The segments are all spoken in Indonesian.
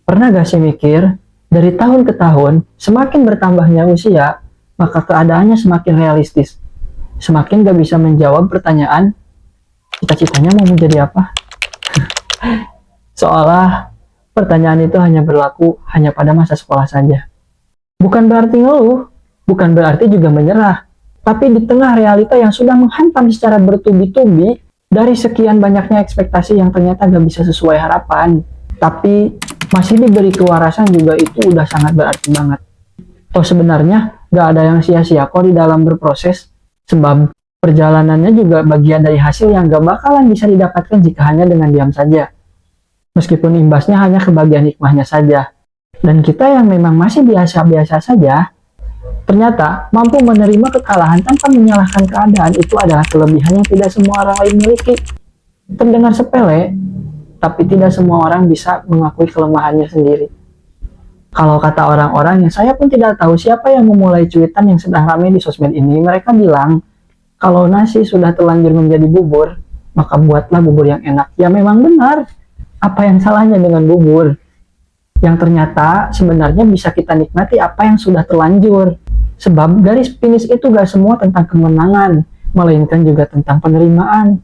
Pernah gak sih mikir, dari tahun ke tahun, semakin bertambahnya usia, maka keadaannya semakin realistis. Semakin gak bisa menjawab pertanyaan, cita-citanya mau menjadi apa? Seolah pertanyaan itu hanya berlaku hanya pada masa sekolah saja. Bukan berarti ngeluh, bukan berarti juga menyerah. Tapi di tengah realita yang sudah menghantam secara bertubi-tubi, dari sekian banyaknya ekspektasi yang ternyata gak bisa sesuai harapan, tapi masih diberi kewarasan juga itu udah sangat berarti banget. Toh sebenarnya gak ada yang sia-sia kok di dalam berproses, sebab perjalanannya juga bagian dari hasil yang gak bakalan bisa didapatkan jika hanya dengan diam saja. Meskipun imbasnya hanya kebagian hikmahnya saja. Dan kita yang memang masih biasa-biasa saja, ternyata mampu menerima kekalahan tanpa menyalahkan keadaan itu adalah kelebihan yang tidak semua orang lain miliki. Terdengar sepele, tapi tidak semua orang bisa mengakui kelemahannya sendiri. Kalau kata orang-orang yang saya pun tidak tahu siapa yang memulai cuitan yang sedang ramai di sosmed ini, mereka bilang, kalau nasi sudah terlanjur menjadi bubur, maka buatlah bubur yang enak. Ya memang benar, apa yang salahnya dengan bubur? Yang ternyata sebenarnya bisa kita nikmati apa yang sudah terlanjur. Sebab garis finish itu gak semua tentang kemenangan, melainkan juga tentang penerimaan.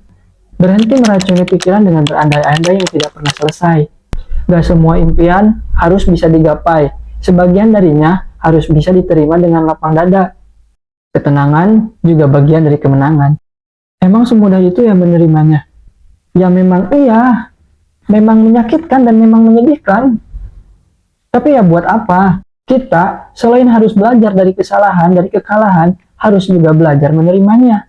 Berhenti meracuni pikiran dengan berandai-andai yang tidak pernah selesai. Gak semua impian harus bisa digapai. Sebagian darinya harus bisa diterima dengan lapang dada. Ketenangan juga bagian dari kemenangan. Emang semudah itu ya menerimanya? Ya memang iya. Memang menyakitkan dan memang menyedihkan. Tapi ya buat apa? Kita selain harus belajar dari kesalahan, dari kekalahan, harus juga belajar menerimanya.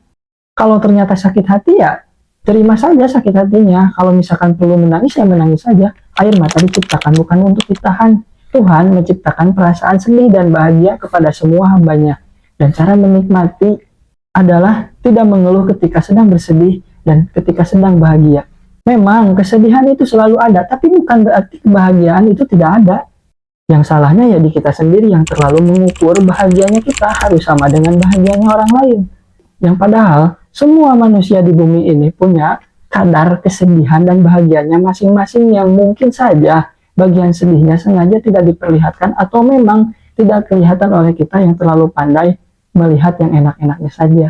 Kalau ternyata sakit hati ya, terima saja sakit hatinya. Kalau misalkan perlu menangis, ya menangis saja. Air mata diciptakan bukan untuk ditahan. Tuhan menciptakan perasaan sedih dan bahagia kepada semua hambanya. Dan cara menikmati adalah tidak mengeluh ketika sedang bersedih dan ketika sedang bahagia. Memang kesedihan itu selalu ada, tapi bukan berarti kebahagiaan itu tidak ada. Yang salahnya ya di kita sendiri yang terlalu mengukur bahagianya kita harus sama dengan bahagianya orang lain. Yang padahal semua manusia di bumi ini punya kadar kesedihan dan bahagianya masing-masing yang mungkin saja bagian sedihnya sengaja tidak diperlihatkan atau memang tidak kelihatan oleh kita yang terlalu pandai melihat yang enak-enaknya saja.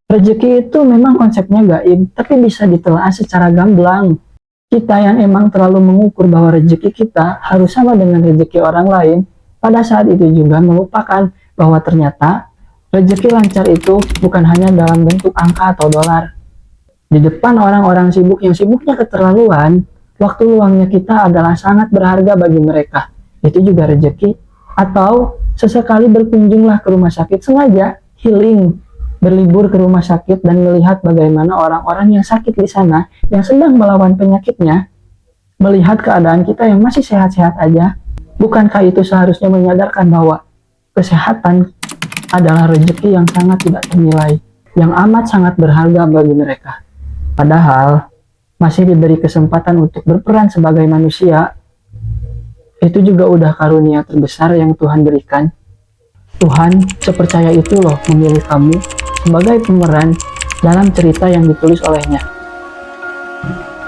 Rezeki itu memang konsepnya gaib, tapi bisa ditelaah secara gamblang. Kita yang emang terlalu mengukur bahwa rezeki kita harus sama dengan rezeki orang lain, pada saat itu juga melupakan bahwa ternyata rezeki lancar itu bukan hanya dalam bentuk angka atau dolar. Di depan orang-orang sibuk yang sibuknya keterlaluan, waktu luangnya kita adalah sangat berharga bagi mereka. Itu juga rezeki. Atau sesekali berkunjunglah ke rumah sakit sengaja, healing, berlibur ke rumah sakit dan melihat bagaimana orang-orang yang sakit di sana, yang sedang melawan penyakitnya, melihat keadaan kita yang masih sehat-sehat aja. Bukankah itu seharusnya menyadarkan bahwa kesehatan adalah rezeki yang sangat tidak ternilai, yang amat sangat berharga bagi mereka. Padahal masih diberi kesempatan untuk berperan sebagai manusia, itu juga udah karunia terbesar yang Tuhan berikan. Tuhan sepercaya itu loh memilih kamu sebagai pemeran dalam cerita yang ditulis olehnya.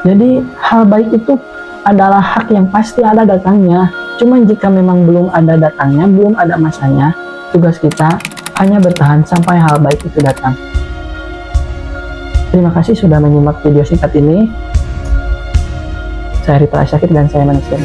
Jadi hal baik itu adalah hak yang pasti ada datangnya. Cuman jika memang belum ada datangnya, belum ada masanya, tugas kita hanya bertahan sampai hal baik itu datang. Terima kasih sudah menyimak video singkat ini. Saya Rita Asyakir dan saya manusia.